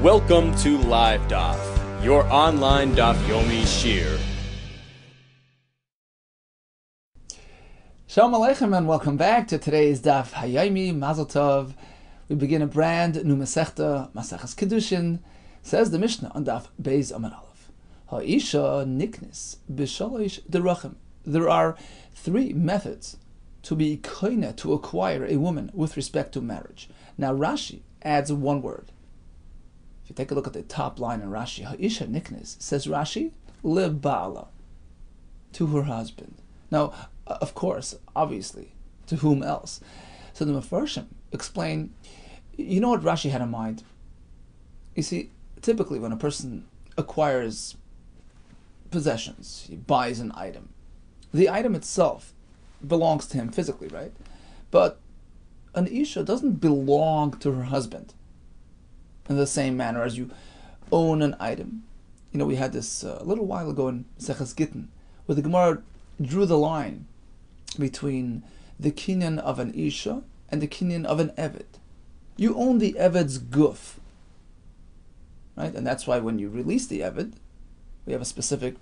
Welcome to Live DAF, your online DAF Yomi Shir. Shalom Aleichem and welcome back to today's DAF Hayomi Mazel Tov. We begin a brand new Masechta, Maseches KIDDUSHIN. Says the Mishnah on DAF Beis Amud Aleph. Ha'isha niknis b'shalosh derachim. There are three methods to be koine, to acquire a woman with respect to marriage. Now Rashi adds one word. If you take a look at the top line in Rashi, Ha'isha niknis, says Rashi, lebala, to her husband. Now, of course, obviously, to whom else? So the Mefarshim explain, you know what Rashi had in mind? You see, typically when a person acquires possessions, he buys an item, the item itself belongs to him physically, right? But an Isha doesn't belong to her husband in the same manner as you own an item. You know, we had this a little while ago in Seches Gittin, where the Gemara drew the line between the kinyan of an Isha and the kinyan of an Eved. You own the Eved's guf, right? And that's why when you release the Eved, we have a specific,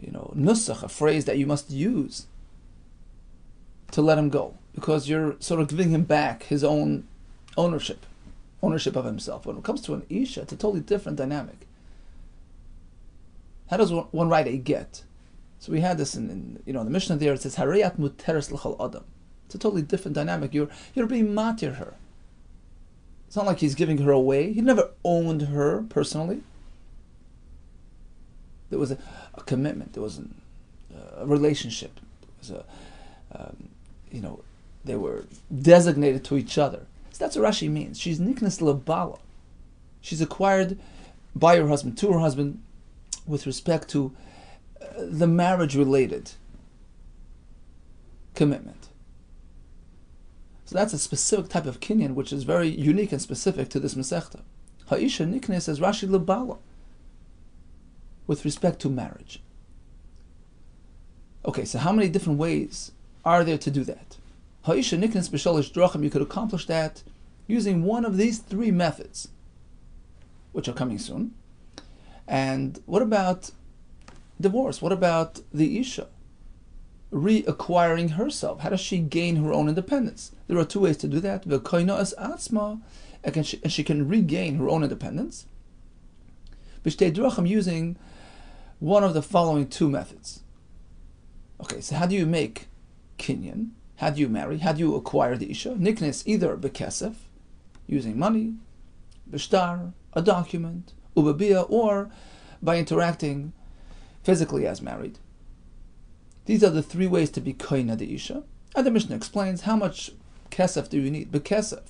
nusach, a phrase that you must use to let him go, because you're sort of giving him back his own ownership of himself. When it comes to an Isha, it's a totally different dynamic. How does one write a get? So we had this in the Mishnah there. It says Harayat muteres l'chol adam. It's a totally different dynamic. You're being matir her. It's not like he's giving her away. He never owned her personally. There was a commitment. There was a relationship. There was they were designated to each other. So that's what Rashi means. She's niknes lebala. She's acquired by her husband, to her husband, with respect to the marriage-related commitment. So that's a specific type of kinyan, which is very unique and specific to this Masechta. Ha'isha niknes, as Rashi lebala, with respect to marriage. Okay, so how many different ways are there to do that? Ha'isha niknes b'shalosh drachim, you could accomplish that using one of these three methods, which are coming soon. And what about divorce? What about the Isha reacquiring herself? How does she gain her own independence? There are two ways to do that. V'koina es atzma, and she can regain her own independence. B'shtei drachim, using one of the following two methods. Okay, so how do you make kinyan? How do you marry? How do you acquire the Isha? Niknes, either bekesef, using money, b'shtar, a document, ubabia, or by interacting physically as married. These are the three ways to be koina the Isha. And the Mishnah explains how much kesef do you need? Bekesef.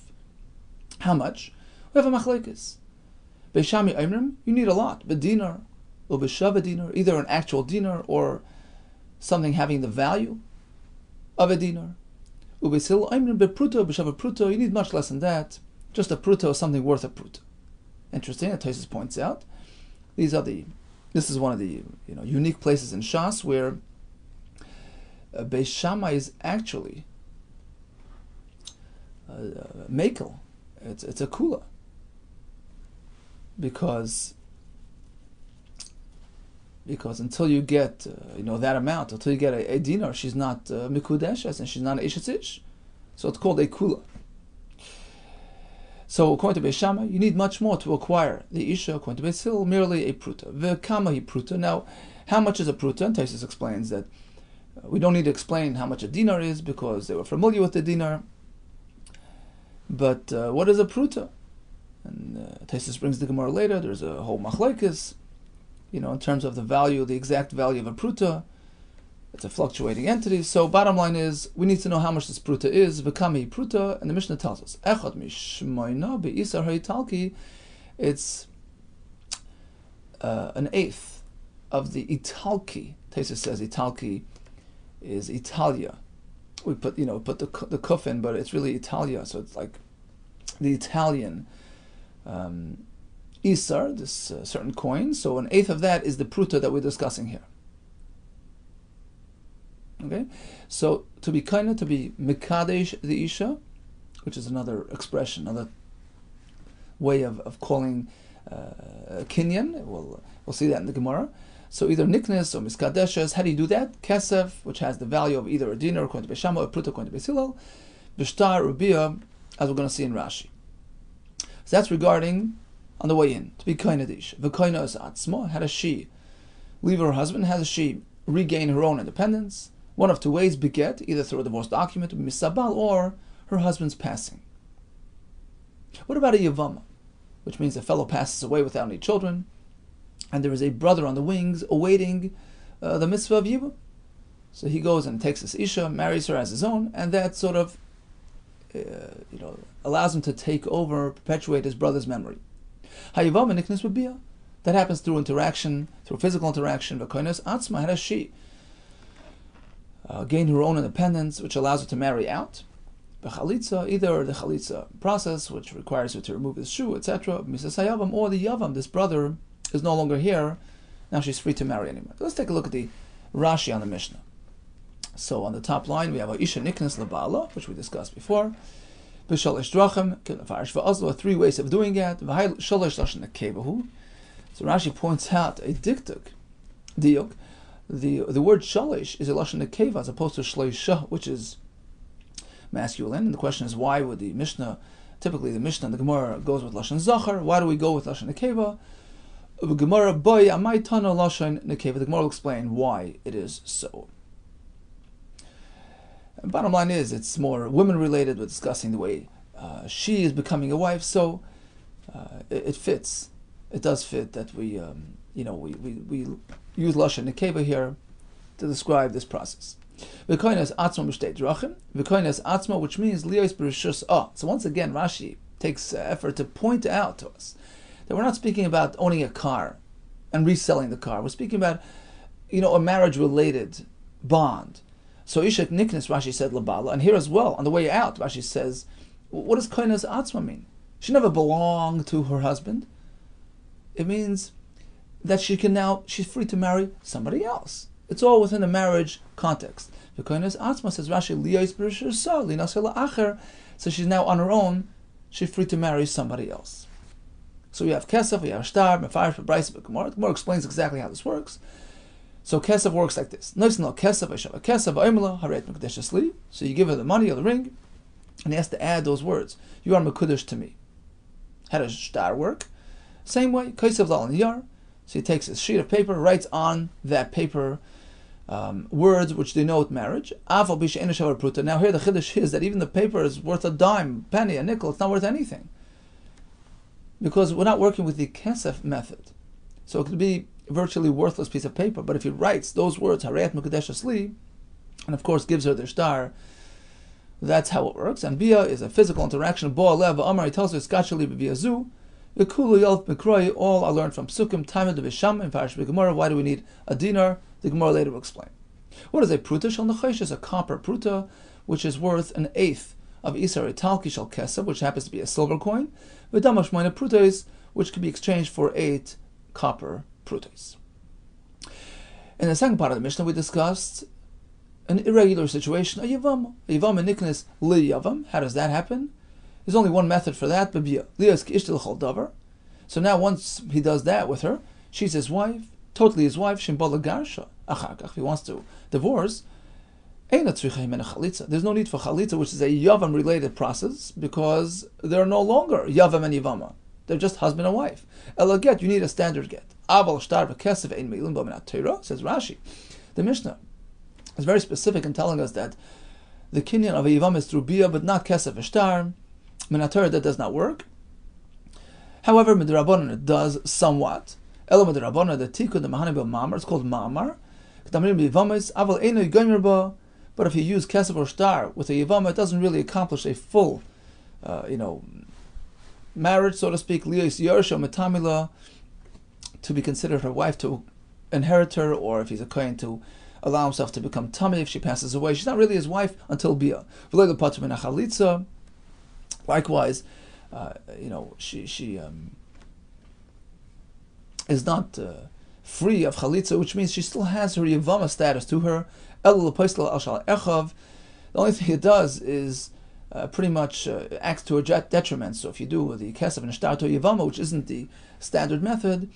How much? We have a machlekes. Beishami Imrim, you need a lot. Bedinar, or b'shava dinar, either an actual dinar or something having the value of a dinar. Ubesil Imrim bepruto, b'shava pruto, you need much less than that. Just a pruto is something worth a pruto. Interesting, that Tosfos points out. This is one of the unique places in Shas where Beis Shammai is actually mekel. It's a kula, because until you get that amount, until you get a dinar, she's not mikudeshes and she's not an ishes ish. So it's called a kula. So according to Beis Shammai, you need much more to acquire the Isha. According to Beis Hillel, merely a pruta. V'kama hi pruta. Now, how much is a pruta? And Tosfos explains that we don't need to explain how much a dinar is, because they were familiar with the dinar. But what is a pruta? And Tosfos brings the Gemara later. There's a whole machlekes, in terms of the value, the exact value of a pruta. It's a fluctuating entity. So bottom line is, we need to know how much this pruta is. V'kami pruta, and the Mishnah tells us, Echad mishmoina be'isar ha'Italki, it's an eighth of the Italki. Tosfos says Italki is Italia. We put the kuf in, but it's really Italia. So it's like the Italian isar, this certain coin. So an eighth of that is the pruta that we're discussing here. Okay, so to be kaina, to be mekadesh the Isha, which is another expression, another way of calling kinyan. We'll see that in the Gemara. So either niknes or miskadeshes. How do you do that? Kesef, which has the value of either a dinar according to Beis Shammai or pruta according to Beis Hillel. B'shtar rubia, as we're going to see in Rashi. So that's regarding on the way in to be kainadish. V'kaina is atzma. How does she leave her husband? How does she regain her own independence? One of two ways: beget, either through a divorce document, misabal, or her husband's passing. What about a yavama, which means a fellow passes away without any children, and there is a brother on the wings awaiting the mitzvah of yibum? So he goes and takes this isha, marries her as his own, and that sort of allows him to take over, perpetuate his brother's memory. Hayavama niknes b'bia. That happens through interaction, through physical interaction. V'koines atzma. How does she gain her own independence, which allows her to marry out? B'chalitza, either the chalitza process, which requires her to remove his shoe, etc. Misas hayavam, or the yavam. This brother is no longer here. Now she's free to marry anyone. Let's take a look at the Rashi on the Mishnah. So on the top line we have a isha niknes lebala, which we discussed before. B'shalish drachim, k'lefarish v'azlo, three ways of doing it. V'hay shalish lashon nekevahu. So Rashi points out a diuk. The word shalish is a lashon nekeva as opposed to shleisha, which is masculine. And the question is, why would the Mishnah, typically the Mishnah and the Gemara goes with lashon zachar? Why do we go with lashon nekeva? The Gemara boy amay tana lashon nekeva. The Gemara will explain why it is so. And bottom line is, it's more women related. We're discussing the way she is becoming a wife, so it fits. It does fit that we use lashon nekeva here to describe this process. V'koines atzma b'shtei drachim. V'koines atzma, which means liyos b'rishus ah. So once again, Rashi takes effort to point out to us that we're not speaking about owning a car and reselling the car. We're speaking about, a marriage-related bond. So Ishak Niknes, Rashi said labala, and here as well, on the way out, Rashi says, what does koines atzma mean? She never belonged to her husband. It means that she's free to marry somebody else. It's all within the marriage context. The koines atzma, says Rashi, liyos b'rishus linaseh la'acher, so she's now on her own, she's free to marry somebody else. So we have kesef, we have shtar, mefarish, b'brayis, b'gemara. The Gemara explains exactly how this works. So kesef works like this. So you give her the money or the ring, and he has to add those words. You are mekudesh to me. How does shtar work? Same way, kesef lal niyar. So he takes a sheet of paper, writes on that paper words which denote marriage. Now here the chiddush is that even the paper is worth a dime, penny, a nickel. It's not worth anything, because we're not working with the kesef method. So it could be a virtually worthless piece of paper, but if he writes those words, Harayat Mekadesh Asli, and of course gives her the shtar, that's how it works. And via is a physical interaction. Bo Alev Amar, he tells her, Skachali via zu, Vikulu Yelf Mikroi, all are learned from Sukkim, Time of the Visham, and Farish Gemara. Why do we need a dinar? The Gemara later will explain. What is a pruta? Shal Nechesh is a copper pruta, which is worth an eighth of Isar Italki Shal Kesef, which happens to be a silver coin. V'damash Moina prutas, which can be exchanged for 8 copper prutas. In the second part of the Mishnah, we discussed an irregular situation, a yavam. A yavam and niknes li yavam. How does that happen? There's only one method for that, b'bia. Lias k'ishtel chol davar. So now once he does that with her, she's his wife, totally his wife, shimbala garsha. Achar kach, if he wants to divorce, there's no need for chalitza, which is a yavam related process, because they're no longer yavam and yavama. They're just husband and wife. Ela get, you need a standard get. Aval shtar v'kesef ein meilin bo minat Torah, says Rashi. The Mishnah is very specific in telling us that the kinyan of a yavam is through bia, but not kesef v'shtar. Minat Torah, that does not work. However, midrabanan it does somewhat. Ela midrabanan, the tikkun the mahane b'mamar, it's called mamar. K'tamrim b'yivamis aval eino yigomer bo. But if you use kesef or shtar with a yavama, it doesn't really accomplish a full, marriage, so to speak, liyos yersha metamila, to be considered her wife, to inherit her, or if he's a kohen, to allow himself to become tummy if she passes away. She's not really his wife until bia. Likewise, she is not free of chalitza, which means she still has her yavama status to her. The only thing it does is pretty much acts to a detriment. So if you do the kesef and shtar to yavama, which isn't the standard method,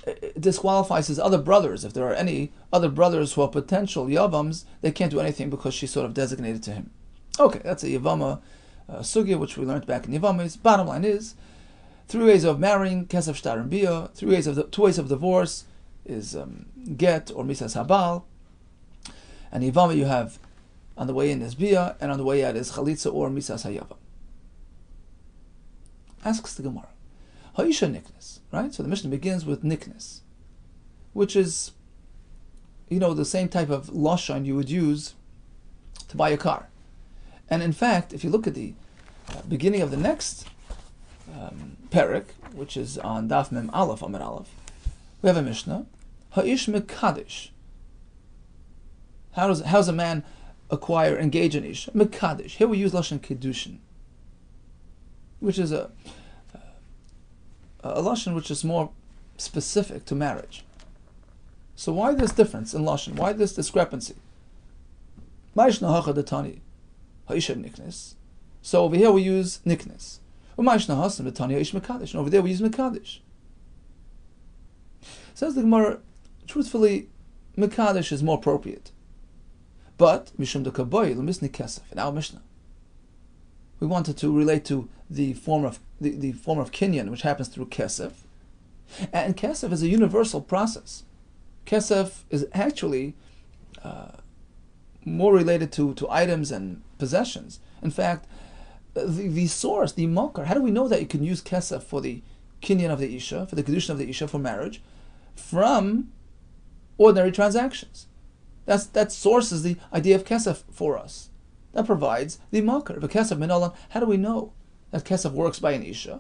it disqualifies his other brothers. If there are any other brothers who are potential yavams, they can't do anything because she's sort of designated to him. Okay, that's a yavama sugya, which we learned back in Yavamis. Bottom line is, 3 ways of marrying, kesef, shtar, and bia. 2 ways of divorce is get or misas habal. And Yavama you have on the way in is bia, and on the way out is chalitza or misas hayava. Asks the Gemara, ha'isha niknes, right? So the Mishnah begins with niknes, which is, the same type of lashon you would use to buy a car. And in fact, if you look at the beginning of the next parak, which is on Daf Mem Aleph, Amar Aleph, we have a Mishnah, Ha'ish Mekadesh. How does a man engage an ish? Mekadesh. Here we use lashon KIDDUSHIN, which is a lashon which is more specific to marriage. So why this difference in lashon? Why this discrepancy? Ma'ishna hacha detani ha'isha niknes. So over here we use niknes. Ma'ishna hasam detani ha'ish mekadesh. And over there we use mekadesh. Says the Gemara, truthfully, mekadesh is more appropriate. But mishum de kaboy l'misni kesef in our Mishnah, we wanted to relate to the form of kinyan, which happens through kesef, and kesef is a universal process. Kesef is actually more related to items and possessions. In fact, the source, the makar, how do we know that you can use kesef for the kinyan of the isha, for the kiddushin of the isha, for marriage, from ordinary transactions? That sources the idea of kesef for us. That provides the makar. If a kesef minalan, how do we know that kesef works by an isha?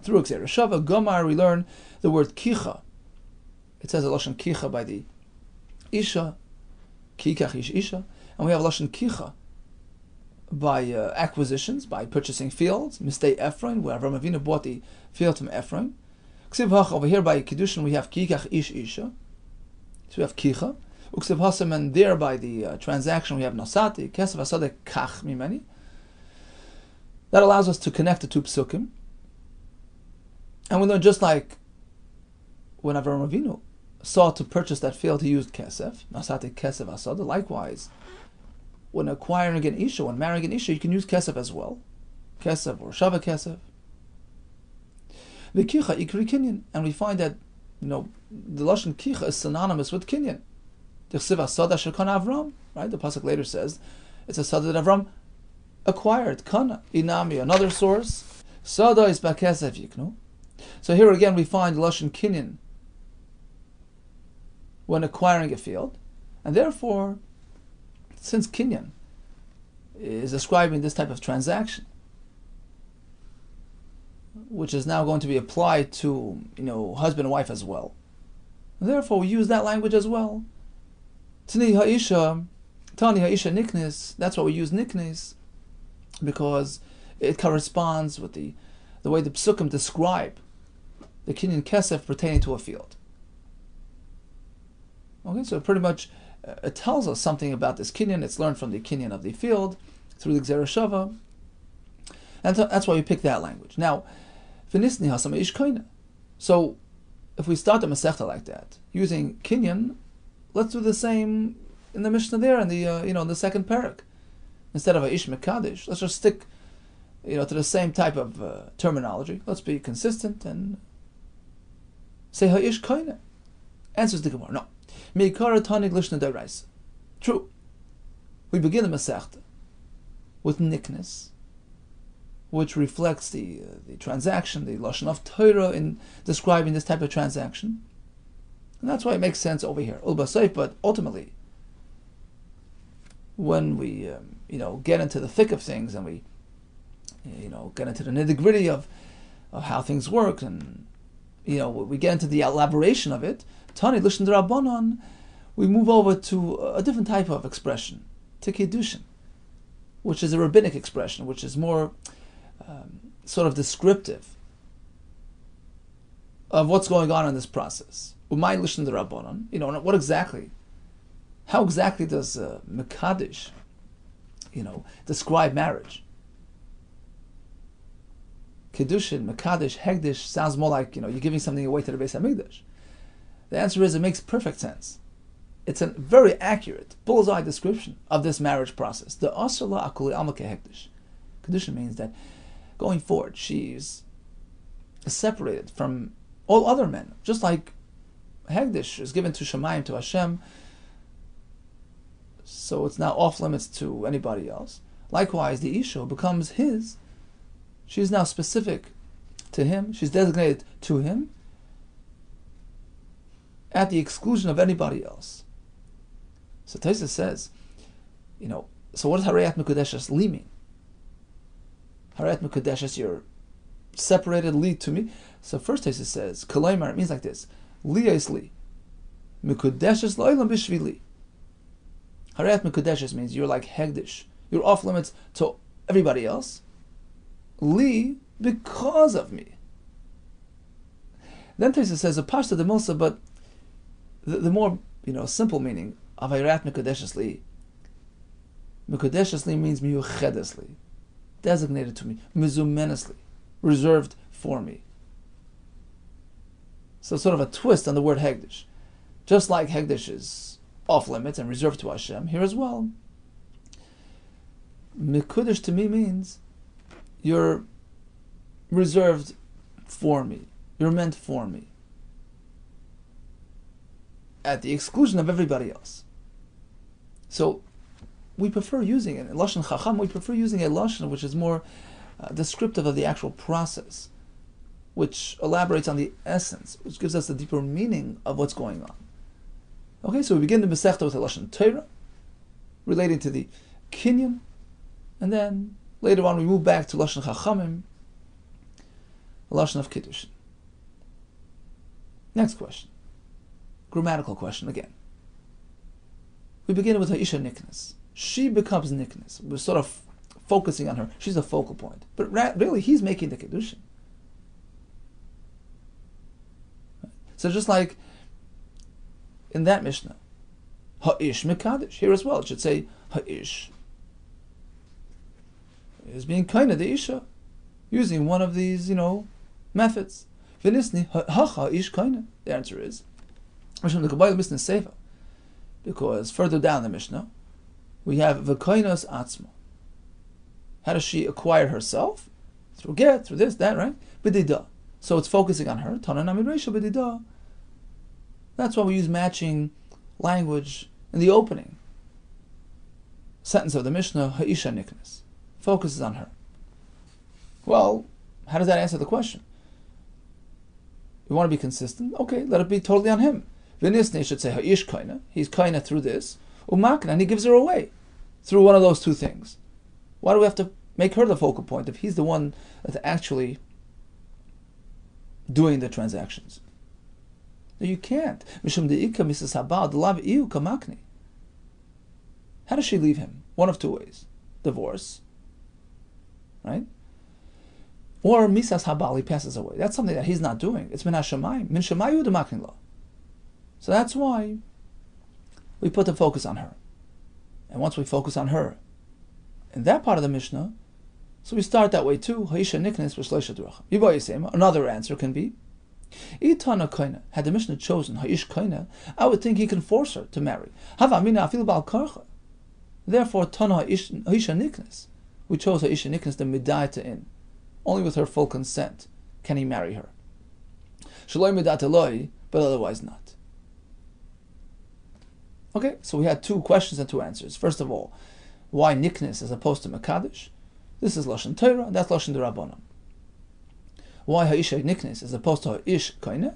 Through Xer Shava, Gomar, we learn the word kicha. It says a lashon kicha by the isha, kikach ish isha, and we have a lashon kicha by acquisitions, by purchasing fields. Mistei Ephraim, where Avraham Avinu bought the field from Ephraim. Ksiv hach, over here by kiddushin we have kikach ish isha. So we have kicha. Uksiv hasam, and there by the transaction we have nasati, kesef asade kach mimeni. That allows us to connect the two psukim. And we learn just like when Avraham Avinu sought to purchase that field, he used kesef, nasati kesef asada. Likewise, when acquiring an isha, when marrying an isha, you can use kesef as well, kesef or shava kesef. The kicha ikri kinyan, and we find that the lashon kicha is synonymous with kinyan. The chsiv asada shekana Avram, right? The pasuk later says it's a sada that Avram acquired. Kana inami, another source. Sada is bakesef yiknu. So here again we find lashon kinyan when acquiring a field, and therefore, since kinyan is describing this type of transaction, which is now going to be applied to husband and wife as well, and therefore we use that language as well. Tani ha'isha niknes. That's why we use niknes, because it corresponds with the way the psukim describe the kinyan kesef pertaining to a field. Okay, so pretty much it tells us something about this kinyan. It's learned from the kinyan of the field through the Xer Shava, and that's why we pick that language. Now, v'nisni hasam ish koina. So, if we start the Masechta like that, using kinyan, let's do the same in the Mishnah there in the in the second parak. Instead of a ish mekadesh, let's just stick to the same type of terminology. Let's be consistent and say ha'ish koina. Answers the Gemara. No. Meikara tanig lishna deraisa. True. We begin the Masechta with niknes, which reflects the transaction, the lashon of Torah in describing this type of transaction, and that's why it makes sense over here. But ultimately, when we get into the thick of things and we get into the nitty-gritty of how things work, and we get into the elaboration of it, Tani Lishon D'Rabbanan, we move over to a different type of expression, to KIDDUSHIN, which is a rabbinic expression, which is more sort of descriptive of what's going on in this process. Umay Lishon D'Rabbanan, what exactly, how exactly does Mekadesh describe marriage. Kiddushin, Mekadesh, Hegdish sounds more like, you're giving something away to the Beis HaMikdash. The answer is it makes perfect sense. It's a very accurate, bullseye description of this marriage process. The Asala Akuli Almake Hegdish. Kiddushin means that going forward, she's separated from all other men, just like Hegdish is given to Shemayim, to Hashem, so it's now off limits to anybody else. Likewise, the Isha becomes his. She's now specific to him. She's designated to him at the exclusion of anybody else. So Tosfos says, so what does Harayat Mekudeshes li mean? Harayat Mekudeshes, you're separated li to me. So first Tosfos says, Kalaymar, it means like this. Li is li. Mekudeshes lo'ilam bishvili. Harayat Mekudeshes means you're like Hegdish. You're off limits to everybody else. Li, because of me. Then Tosfos says, a pashta de milsa, but the more simple meaning of Harayat Mekudeshes li. Mekudeshes li means miyuchedes li, designated to me, mizumenesli, reserved for me. So sort of a twist on the word Hegdish. Just like Hegdish is off limits and reserved to Hashem, here as well, Mekudesh to me means you're reserved for me. You're meant for me. At the exclusion of everybody else. So we prefer using it in Lashon Chacham, we prefer using a Lashon which is more descriptive of the actual process, which elaborates on the essence, which gives us the deeper meaning of what's going on. Okay, so we begin the Masechta with a Lashon Torah, relating to the Kinyan, and then later on we move back to Lashon Chachamim, a Lashon of Kiddushin. Next question. Grammatical question again. We begin with Ha'isha Niknes. She becomes Niknes. We're sort of focusing on her. She's a focal point. But really, he's making the Kiddushin. So just like in that Mishnah, Ha'ish Mekadesh. Here as well, it should say Ha'ish is being kind of the Isha, using one of these, methods. V'nisni Ha'ish kind. The answer is because further down the Mishnah, we have V'koinos Atzma. How does she acquire herself? Through get, through this, that, right? B'dida. So it's focusing on her. Tana Namid Reisha B'dida. That's why we use matching language in the opening sentence of the Mishnah, Ha'isha Niknes. Focuses on her. Well, how does that answer the question? We want to be consistent? Okay, let it be totally on him. V'nisne should say Ha'ish Kaina. He's Kaina through this. Umakna, and he gives her away through one of those two things. Why do we have to make her the focal point if he's the one that's actually doing the transactions? No, you can't. Mishum de'ika misas habal delav iu kamakni. How does she leave him? One of two ways. Divorce. Right? Or misas habal, he passes away. That's something that he's not doing. It's min hashamayim. Min shamayu demakni lo. So that's why we put the focus on her. And once we focus on her in that part of the Mishnah, so we start that way too. Ha'isha niknes v'shleisha drachim. Another answer can be, Itana koina. Had the Mishnah chosen Ha'ish koina, I would think he can force her to marry. Hava mina afil bal karcha. Therefore, Tana Ha'isha niknes. We chose Ha'isha niknes the midayta in. Only with her full consent can he marry her. Shaloi midat eloi, but otherwise not. Okay, so we had two questions and two answers. First of all, why Niknes as opposed to Mekadesh? This is Lashon Torah, and that's Lashon D'Rabbanan. Why Ha'isha Niknes as opposed to Ha'ish Kaineh?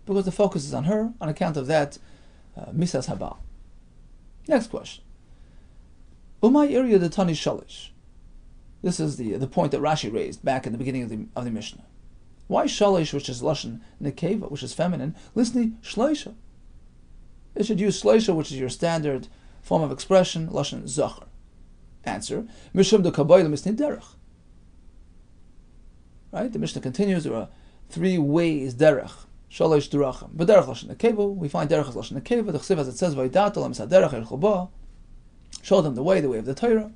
Because the focus is on her, on account of that Misas Habal. Next question. Umay area the Tani Shalish. This is the point that Rashi raised back in the beginning of the Mishnah. Why Shalish, which is Lashon Nekeva, which is feminine, Lisni Shleisha? It should use Shleisha, which is your standard form of expression, Lashon Zachar. Answer, Mishum de Kabayla Misni Derech. Right? The Mishnah continues, there are three ways, Derech, Shalish Derachim. But Derech Lashon Nekeva, we find Derech as Lashon Nekeva, the Chsiv as it says, Vaydat Olam Sa Derech Erchoba, show them the way of the Torah.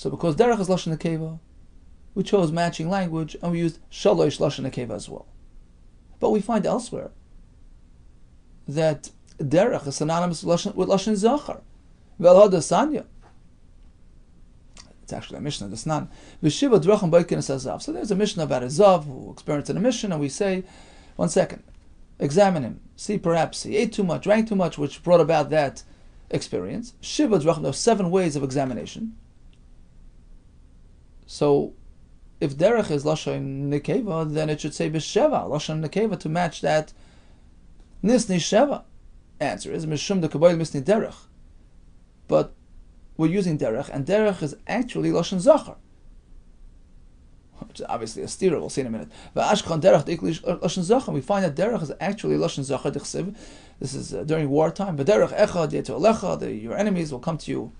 So because derech is lashon nekeva, we chose matching language and we used shalosh lashon nekeva as well. But we find elsewhere that derech is synonymous with lashon zachar. Velhada sanya. It's actually a Mishnah. It's not. V'shiva drachim b'oikin azav. So there's a Mishnah about a zav who experienced in a mission, and we say, 1 second, examine him. See, perhaps he ate too much, drank too much, which brought about that experience. Shiva drachim. There are 7 ways of examination. So, if derech is lashon nekeva, then it should say b'sheva lashon nekeva to match that nisni sheva. Answer is mishum de kaboil misni derech. But we're using derech, and derech is actually lashon zachar, which is obviously a stira. We'll see in a minute. V'ashkan derech deikli lashon zachar. We find that derech is actually lashon zachar dechsiv. This is during wartime. But derech echad yetu alecha. Your enemies will come to you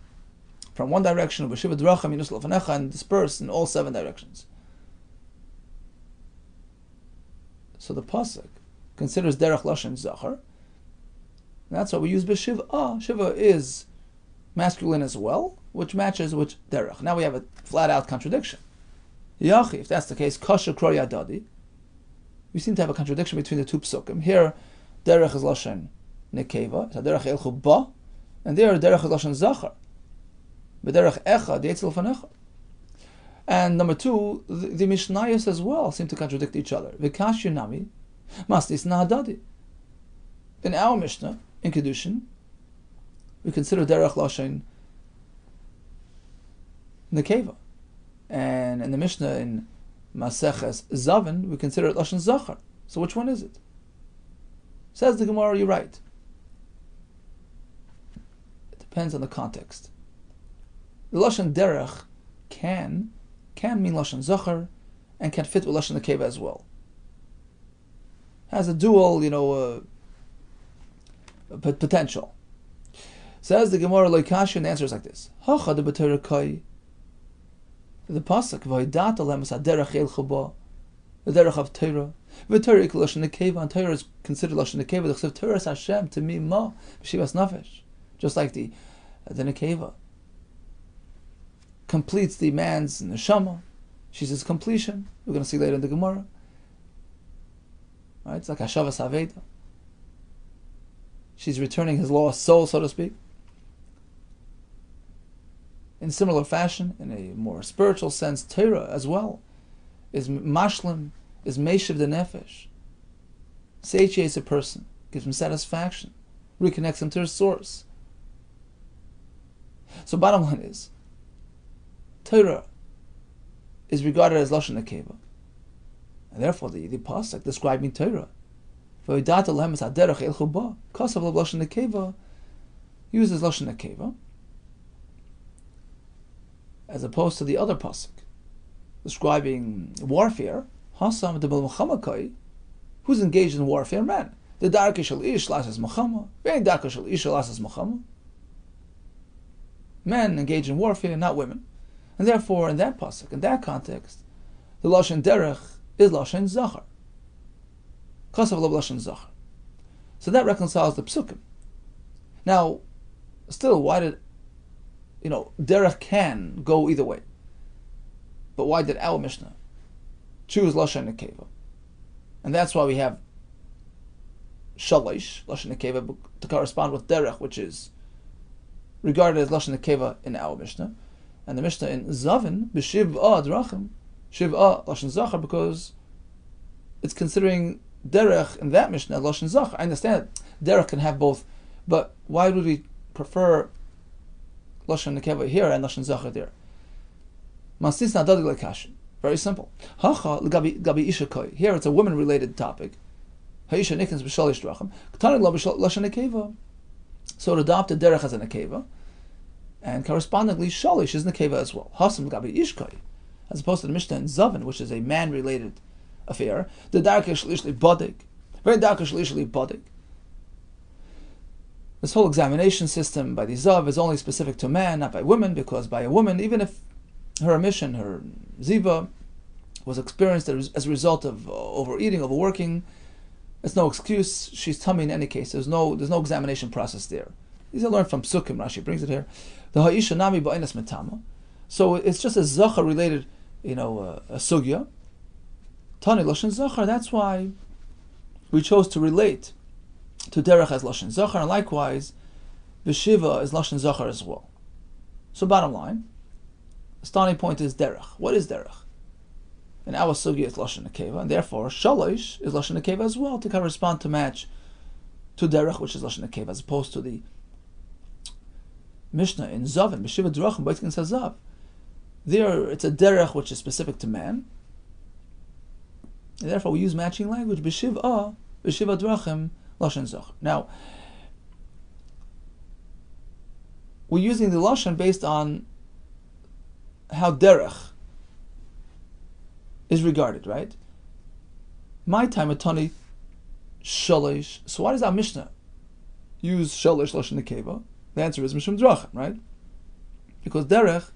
from one direction, v'shiva drachim yinus lefanecha, and disperse in all 7 directions. So the pasuk considers derech lashon zachar. That's why we use b'shiva. Shiva is masculine as well, which matches with derech. Now we have a flat-out contradiction. Yachi, if that's the case, kasher kro yadadi. We seem to have a contradiction between the 2 psukim. Here, derech is lashon nekeva, so derech elchu ba, and there derech is lashon zachar. But derech echad yetzel fanecha. And number 2, the Mishnayos as well seem to contradict each other. V'kash yunami, mastis nahadadi. In our Mishnah, in Kiddushin, we consider derech lashon nekeva, and in the Mishnah in Maseches Zavin we consider it lashon zachar. So which one is it? Says the Gemara, you're right. It depends on the context. The lashon derech can mean lashon zachar and can fit with lashon nekeva as well. Has a dual, potential. Says the Gemara Loikashi, and the answer is like this: Hacha de b'Torah kai. The pasuk v'Hidata lemas haderech yelchu ba, the derech of Torah. V'Torah ikul lashon nekeva, and Torah is considered lashon nekeva. The chsev Torah Hashem to me ma b'shivas nafesh, just like the nekeva completes the man's neshama. She says completion. We're going to see later in the Gemara. Right? It's like hashavas haveda. She's returning his lost soul, so to speak. In similar fashion, in a more spiritual sense, Torah as well is mashlim, is meshiv the nefesh, satiates a person, gives him satisfaction, reconnects him to his source. So bottom line is, Torah is regarded as lashon nekeva, and therefore the pasuk describing Torah, v'idata lehem haderech elchu ba, kasav lashon nekeva, uses lashon nekeva, as opposed to the other pasuk describing warfare, Hasam de Melchamakai, who's engaged in warfare? Man. The darka shel ish lasas machama, vein darka shel ish lasas machama. Men engage in warfare, not women, and therefore, in that pasuk, in that context, the lashon derech is lashon zachar. Kasav lashon zachar. So that reconciles the psukim. Now, still, why did derech can go either way. But why did our Mishnah choose lashon nekeva? And that's why we have shalish, lashon nekeva, to correspond with derech, which is regarded as lashon nekeva in our Mishnah. And the Mishnah in Zavin, b'shiv'a drachim, shiv'a lashon zachar, because it's considering derech in that Mishnah as lashon zachar. I understand derech can have both, but why would we prefer lashon nekeva here and lashon zachar there? Mastis nadadig lekashin. Very simple. Hacha gabi isha koi. Here it's a woman-related topic. Haisha nikens b'shalish drachim. K'tanig lo lashon nekeva. So it adopted derech as a nekeva, and correspondingly shalish is nekeva as well. Hasam gabi ishkoi, as opposed to the Mishnah in Zavin, which is a man-related affair. The darka shalish li badik. Very darka shalish li badik. This whole examination system by the Zav is only specific to man, not by women, because by a woman, even if her emission, her ziva, was experienced as a result of overeating, overworking, it's no excuse. She's tummy in any case. There's no examination process there. These are learned from Psukim. Rashi brings it here. The ha'isha nami ba'inas metama. So it's just a zachar related, a sugya. Tani lashon zachar. That's why we chose to relate to derech as lashon zachar, and likewise, b'shiva is lashon zachar as well. So bottom line, the starting point is derech. What is derech? In our sugya it's lashon nekeva, and therefore shalosh is lashon nekeva as well to correspond to match to derech, which is lashon nekeva, as opposed to the Mishnah in Zav and b'shiva drachim b'itkin says Zav. There it's a derech which is specific to man. And therefore we use matching language b'shiva drachim lashon zachar. Now we're using the lashon based on how derech is regarded, right? My time atani shalish. So why does our Mishnah use shalish lashon nekeva? The answer is mishum drachim, right? Because derech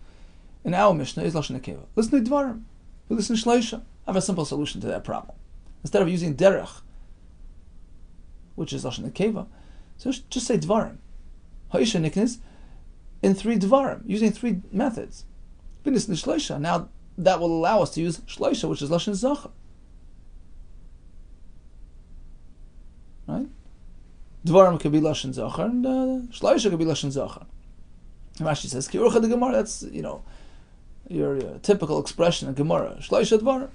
in our Mishnah is lashon nekeva. Listen to dvarim. We listen to shleisha. I have a simple solution to that problem. Instead of using derech, which is lashon nekeva, so just say dvarim. Ha'isha niknis in 3 dvarim, using 3 methods. Listen to shleisha. Now that will allow us to use shleisha, which is lashon zachar. Right? Dvarim could be lashon zachar, and shleisha could be lashon zachar. Rashi says, "Ki urcha de Gemara." That's your typical expression in Gemara. Shleisha dvarim.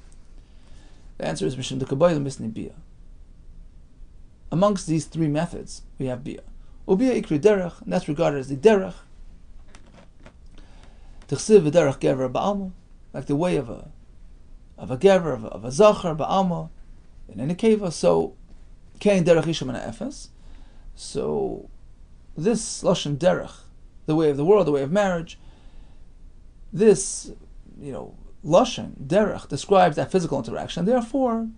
The answer is mishum dekabayim misni bia. Amongst these 3 methods, we have bia. Ubia ikri derech, and that's regarded as the derech. Tichsiv v'derech gever ba'alma, like the way of a gever, of a zachar ba'alma in any keva. So kein derech isham and efes. So this lashon derech, the way of the world, the way of marriage, this lashon derech describes that physical interaction. Therefore,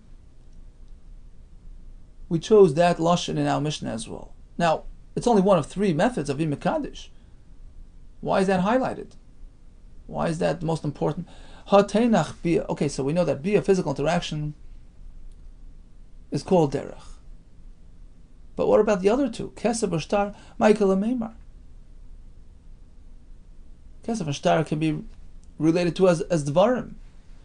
we chose that lashon in our Mishnah as well. Now, it's only one of 3 methods of being mekadesh. Why is that highlighted? Why is that the most important? Ha-teinach bia. Okay, so we know that bia, physical interaction, is called derech. But what about the other 2? Kesef v'shtar, Michael and Meimar. Kesef and shtar can be related to as dvarim.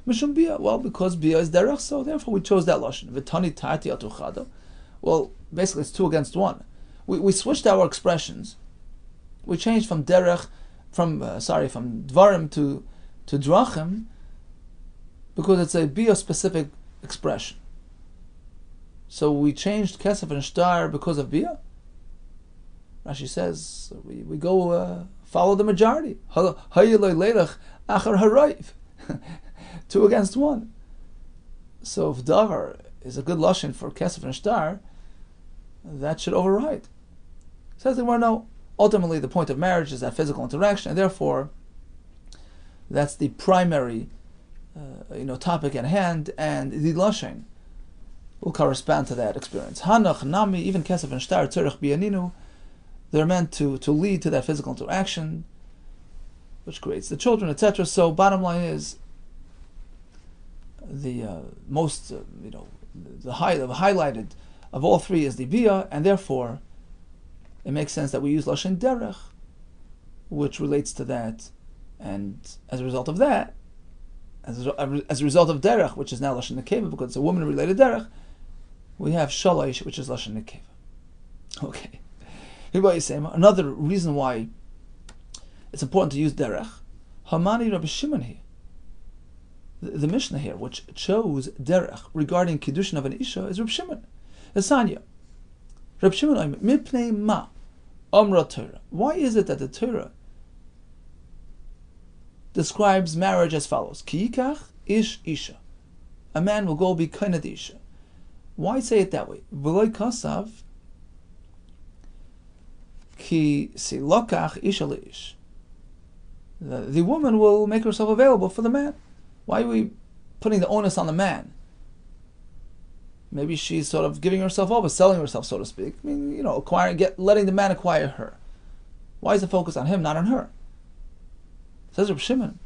Mishum bia. Well, because bia is derech, so therefore we chose that lashon. V'tani tarti atuchado. Well, basically it's 2 against 1. We switched our expressions. We changed from derech, from dvarim to drachim, because it's a bia specific expression. So we changed kesef and shtar because of bia. Rashi says we go follow the majority. 2 against 1. So if davar is a good lashon for kesef and shtar, that should override. Says the Gemara, no. Ultimately, the point of marriage is that physical interaction, and therefore, that's the primary, topic at hand, and the lashon will correspond to that experience. Hanach, nami, even kesef and shtar, tzerich biyaninu, they're meant to lead to that physical interaction, which creates the children, etc. So, bottom line is, the most, the highlighted of all 3 is the bia, and therefore, it makes sense that we use lashon derech, which relates to that, and as a result of that, as a result of derech, which is now lashon nekeva, because it's a woman-related derech, we have shalosh, which is lashon nekeva. Okay. Another reason why it's important to use derech, Hamani Rabbi Shimon here, the Mishnah here, which chose derech regarding kiddushin of an isha, is Rabbi Shimon. Esanya. Rabbi Shimon, mipnei ma amra Torah. Why is it that the Torah describes marriage as follows? Ki yikach ish isha. A man will go be kainad isha. Why say it that way? V'loy kasav ki si lokach isha leish. The woman will make herself available for the man. Why are we putting the onus on the man? Maybe she's sort of giving herself over, selling herself, so to speak. I mean, letting the man acquire her. Why is the focus on him, not on her? Says Reb Shimon,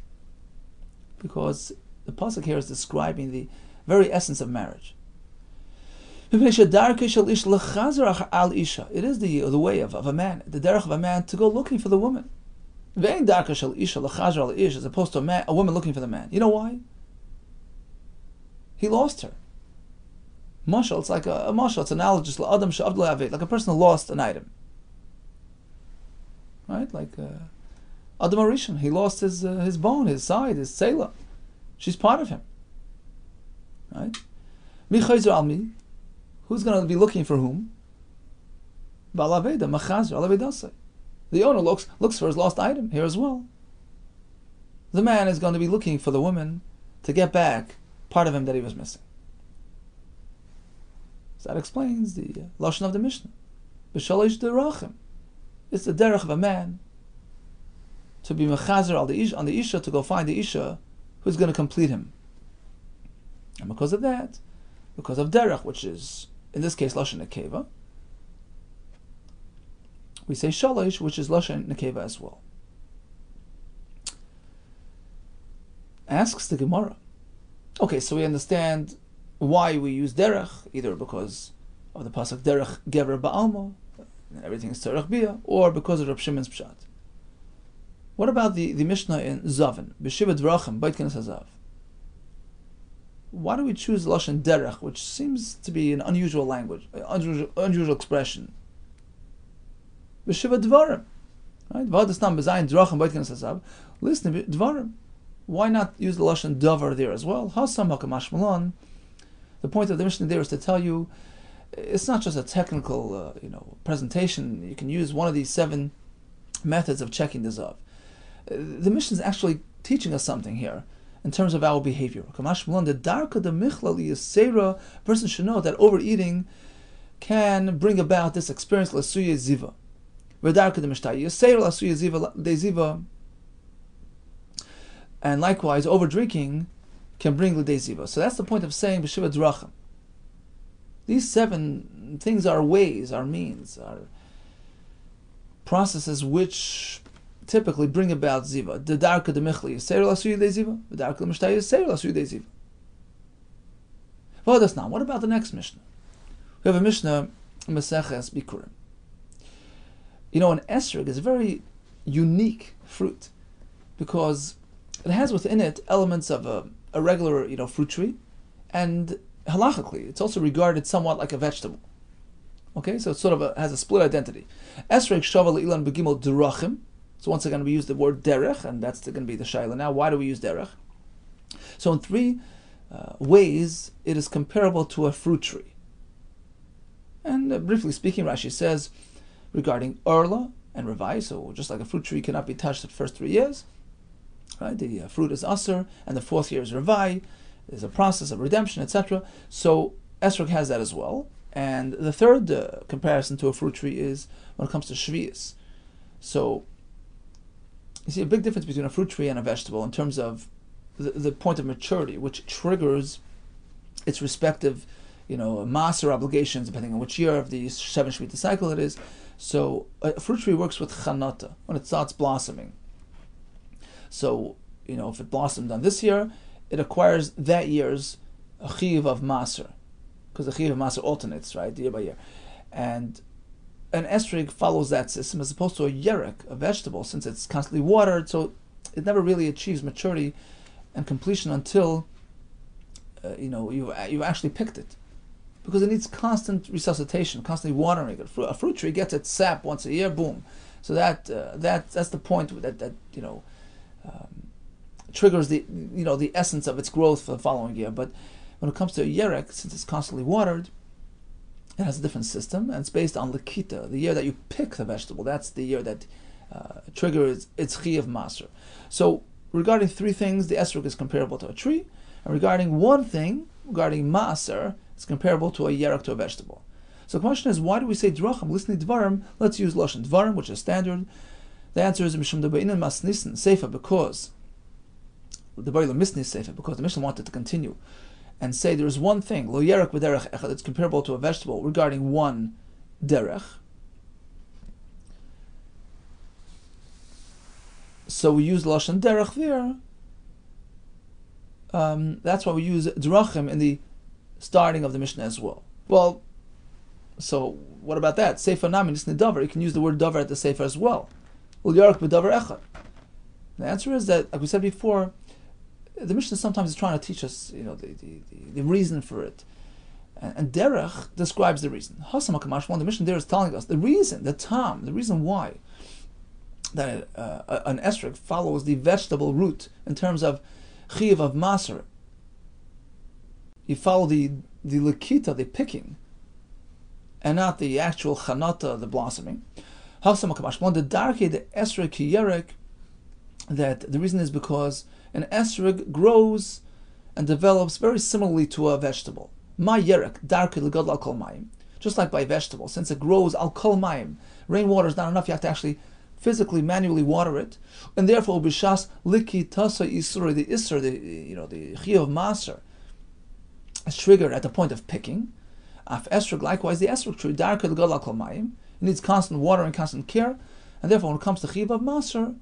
because the pasuk here is describing the very essence of marriage. It is the way of a man, the derech of a man, to go looking for the woman. Ve'ein darka shel isha l'chazra al ish, as opposed to a woman looking for the man. You know why? He lost her. Mashal, it's like a mashal. It's analogous to Adam she'avd lo yavet, like a person who lost an item. Right? Like Adam Arishon, he lost his bone, his side, his seila. She's part of him. Right? Mi chayzer al mi. Who's going to be looking for whom? Ba'al aveda, machazra al avedasai. The owner looks for his lost item here as well. The man is going to be looking for the woman to get back part of him that he was missing. So that explains the lashon of the Mishnah. B'shalish derachim. It's the derech of a man to be mechazer on the isha, to go find the isha who's going to complete him. And because of that, because of derech, which is in this case lashon nekeva, we say shalish, which is lashon nekeva as well. Asks the Gemara. Okay, so we understand why we use derech, either because of the pasuk derech gever ba'alma, and everything is terech bia, or because of Reb Shimon's pshat. What about the Mishnah in Zavin, b'shiva drachim, beit kenes hazav? Why do we choose lashon derech, which seems to be an unusual language, unusual expression? B'shiva dvarim, right? V'adastam b'zayin drachim, beit kenes hazav. Listen to dvarim. Why not use the lashon davar there as well? Hasam hakamash malon. The point of the Mishnah there is to tell you, it's not just a technical, presentation. You can use one of these 7 methods of checking the zav. The Mishnah is actually teaching us something here in terms of our behavior. Kamash malon, the darka the michlali is seira. Person should know that overeating can bring about this experience lasuya ziva. V'darka the mishtay is seira lasuya ziva de ziva. And likewise, over drinking can bring l'dei ziva. So that's the point of saying b'shiva drachim. These 7 things are ways, are means, are processes which typically bring about ziva. The darka de michli is seir l'asuy l'dei ziva. The darka l'mishtay is seir l'asuy l'dei ziva. Well, that's not. What about the next Mishnah? We have a Mishnah in Maseches Bikurim. An esrog is a very unique fruit because it has within it elements of a regular, fruit tree, and halachically, it's also regarded somewhat like a vegetable. Okay, so it sort of has a split identity. Esrog shaval ilan begimel derachim. So once again, we use the word derech, and that's going to be the shayla. Now, why do we use derech? So in 3 ways, it is comparable to a fruit tree. And briefly speaking, Rashi says regarding Erla and Revai, so just like a fruit tree cannot be touched the first 3 years, right? The fruit is aser, and the 4th year is revai. There's a process of redemption, etc. So esrog has that as well. And the 3rd comparison to a fruit tree is when it comes to shvius. So you see a big difference between a fruit tree and a vegetable in terms of the point of maturity, which triggers its respective, maser obligations depending on which year of the 7 shvita cycle it is. So a fruit tree works with chanata when it starts blossoming. So, if it blossomed on this year, it acquires that year's chiv of maser, because the chiv of maser alternates, right, year by year. And an esrog follows that system as opposed to a yerek, a vegetable, since it's constantly watered, so it never really achieves maturity and completion until, you've actually picked it. Because it needs constant resuscitation, constantly watering it. A fruit tree gets its sap once a year, boom. So that's the point that triggers the essence of its growth for the following year. But when it comes to a yerek, since it's constantly watered, it has a different system, and it's based on lekita, the year that you pick the vegetable. That's the year that triggers its chi of maser. So regarding 3 things, the esrog is comparable to a tree, and regarding 1 thing, regarding maser, it's comparable to a yerek, to a vegetable. So the question is, why do we say drachim? Listening dvarim, let's use lashon dvarim, which is standard. The answer is mishum deba'inan masnisin seifa, because the Ba'ilam misnis seifa, because the Mishnah wanted to continue and say there is 1 thing, lo yerek v'derech echad, it's comparable to a vegetable regarding 1 derech. So we use lashon derech there. That's why we use drachim in the starting of the Mishnah as well. Well, so what about that? Seifa nami nisne davar. You can use the word davar at the seifa as well. Ul yarek b'davar echad. The answer is that, like we said before, the Mishnah sometimes is trying to teach us, the reason for it. And derech describes the reason. Hasam HaKamash, the Mishnah there is telling us the reason, the reason why that an esrog follows the vegetable route in terms of chiyuv of maser. You follow the lekita, the picking, and not the actual chanata, the blossoming. Hasam HaKamash, the darke, the esrog kiyerek, that the reason is because an esrog grows and develops very similarly to a vegetable. Ma yerek, darke legod al kol mayim. Just like by vegetable, since it grows al kol mayim, rainwater is not enough, you have to actually physically, manually water it, and therefore b'shas liki tasa isur, the chiyuv maser is triggered at the point of picking. Af esrog, likewise, the esrog tree, darke legod al kol mayim, it needs constant water and constant care, and therefore when it comes to chiyuv of maser,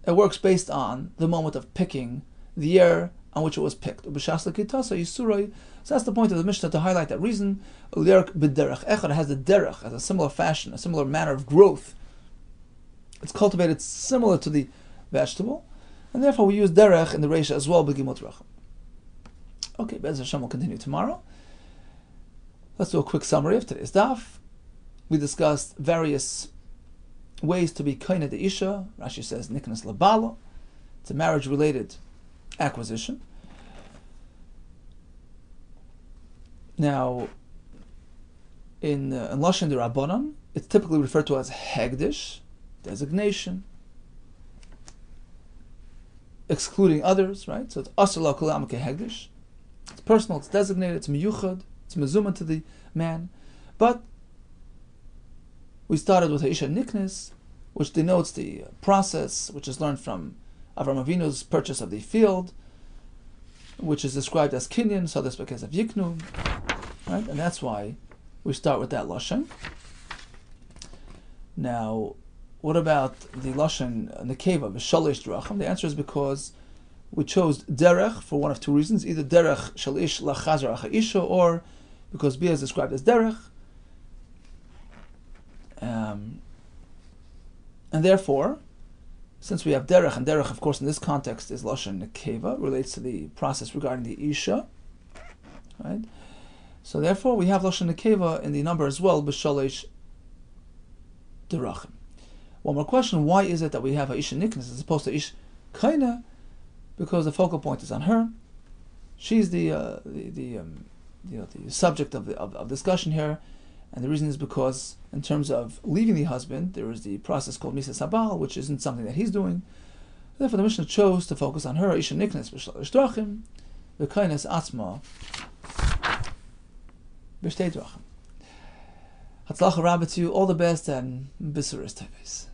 it works based on the moment of picking, the year on which it was picked. So that's the point of the Mishnah, to highlight that reason. Echad has the derech as a similar fashion, a similar manner of growth. It's cultivated similar to the vegetable, and therefore we use derech in the reisha as well. Okay, Bez Hashem will continue tomorrow. Let's do a quick summary of today's daf. We discussed various ways to be kaina de isha. Rashi says niknas labala. It's a marriage-related acquisition. Now, in Lashon de Rabbanan, it's typically referred to as hegdish, designation, excluding others, right? So it's asur la'kulam kehegdish. It's personal, it's designated, it's miyuchad, it's mezuma to the man. But we started with Ha'isha Niknis, which denotes the process, which is learned from Avram Avinu's purchase of the field, which is described as kinyan, so that's because of Yiknu, right? And that's why we start with that Lashon. Now, what about the Lashon Nekeva, V'shalish Drachim? The answer is because we chose Derech for one of two reasons, either Derech Shalish Lachazar Acha'isha, or because Bia is described as Derech. And therefore, since we have derech, and derech, of course, in this context is lashon nekeva, relates to the process regarding the isha, right? So therefore, we have lashon nekeva in the number as well, b'shalish derachim. One more question: why is it that we have a isha niknas as opposed to ish kaina? Because the focal point is on her. She's the subject of discussion here. And the reason is because, in terms of leaving the husband, there is the process called Misa Sabal, which isn't something that he's doing. Therefore, the Mishnah chose to focus on her, Isha Niknes B'Shalish Drachim, the Kainas Atzma B'Shtei Drachim. Hatzlacha Rabbi to you, all the best, and B'Suris Teves.